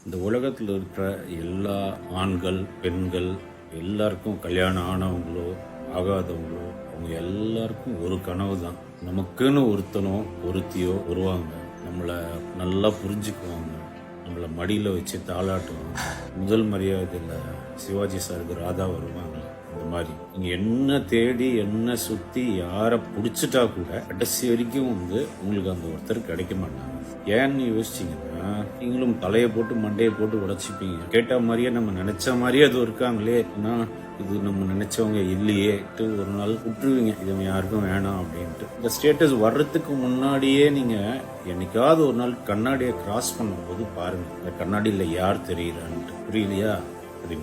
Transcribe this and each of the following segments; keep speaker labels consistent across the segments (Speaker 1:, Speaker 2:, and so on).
Speaker 1: இந்த உலகத்தில் இருக்கிற எல்லா ஆண்கள் பெண்கள் எல்லாருக்கும் கல்யாணம் ஆனவங்களோ ஆகாதவங்களோ அவங்க எல்லாருக்கும் ஒரு கனவு தான். நமக்குன்னு ஒருத்தனோ ஒருத்தியோ வருவாங்க, நம்மளை நல்லா புரிஞ்சுக்குவாங்க, நம்மளை மடியில் வச்சு தாளாட்டுவாங்க. முதல் மரியாதையில் சிவாஜி சாருக்கு ராதா வருவாங்க. இந்த மாதிரி நீங்க என்ன தேடி என்ன சுத்தி யாரை பிடிச்சிட்டா கூட கடைசி வரைக்கும் உங்களுக்கு அந்த ஒருத்தர் கிடைக்க மாட்டாங்க. ஏன்னு யோசிச்சீங்கன்னா நீங்களும் தலையை போட்டு மண்டையை போட்டு உடைச்சிப்பீங்க. கேட்ட மாதிரியே நம்ம நினைச்ச மாதிரியே அது இருக்காங்களே, இது நம்ம நினைச்சவங்க இல்லையே ஒரு நாள் விட்டுருவீங்க, இது யாருக்கும் வேணாம் அப்படின்ட்டு. இந்த ஸ்டேட்டஸ் வர்றதுக்கு முன்னாடியே நீங்க என்னைக்காவது ஒரு நாள் கண்ணாடியை கிராஸ் பண்ணும்போது பாருங்க, இந்த கண்ணாடியில யார் தெரியுறான்ட்டு. புரியலையா? அது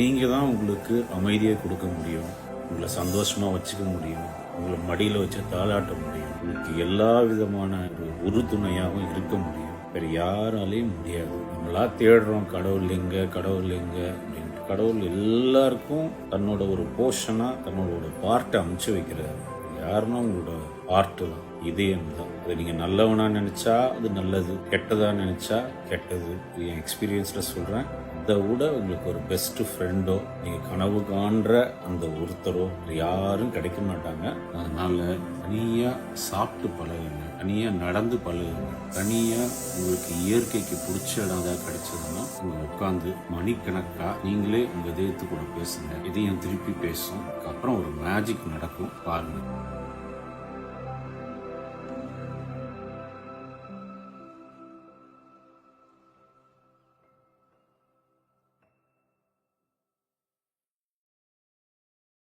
Speaker 1: நீங்க தான் உங்களுக்கு அமைதியை கொடுக்க முடியும், உங்களை சந்தோஷமா வச்சுக்க முடியும், உங்களை மடியில வச்சு தாளாட்ட முடியும், உங்களுக்கு எல்லா விதமான ஒரு உறுதுணையாகவும் இருக்க முடியும். வேற யாராலையும் முடியாது. நம்மளா தேடுறோம் கடவுள் எங்க அப்படின்ட்டு. கடவுள் எல்லாருக்கும் தன்னோட ஒரு போர்ஷனா தன்னோட ஒரு பார்ட்டை அமைச்சு வைக்கிறாரு. யாருன்னா உங்களோட பார்ட்டு தான், இதயம் தான். அதை நீங்க நல்லவனா நினைச்சா அது நல்லது, கெட்டதா நினைச்சா கெட்டது. என் எக்ஸ்பீரியன்ஸ்ல சொல்றேன். அதை விட உங்களுக்கு ஒரு பெஸ்ட் ஃப்ரெண்டோ நீங்க கனவு காண்ற அந்த ஒருத்தரோ யாரும் கிடைக்க மாட்டாங்க. அதனால தனியா சாப்பிட்டு பழகுங்க, தனியா நடந்து பழகுங்க, தனியா உங்களுக்கு இயற்கைக்கு பிடிச்ச இடம் ஏதாவது கிடைச்சதுன்னா உங்க உட்காந்து மணிக்கணக்கா நீங்களே உங்க இதயத்து கூட பேசுங்க. இதையும் திருப்பி பேசும். அப்புறம் ஒரு மேஜிக் நடக்கும், பாருங்க.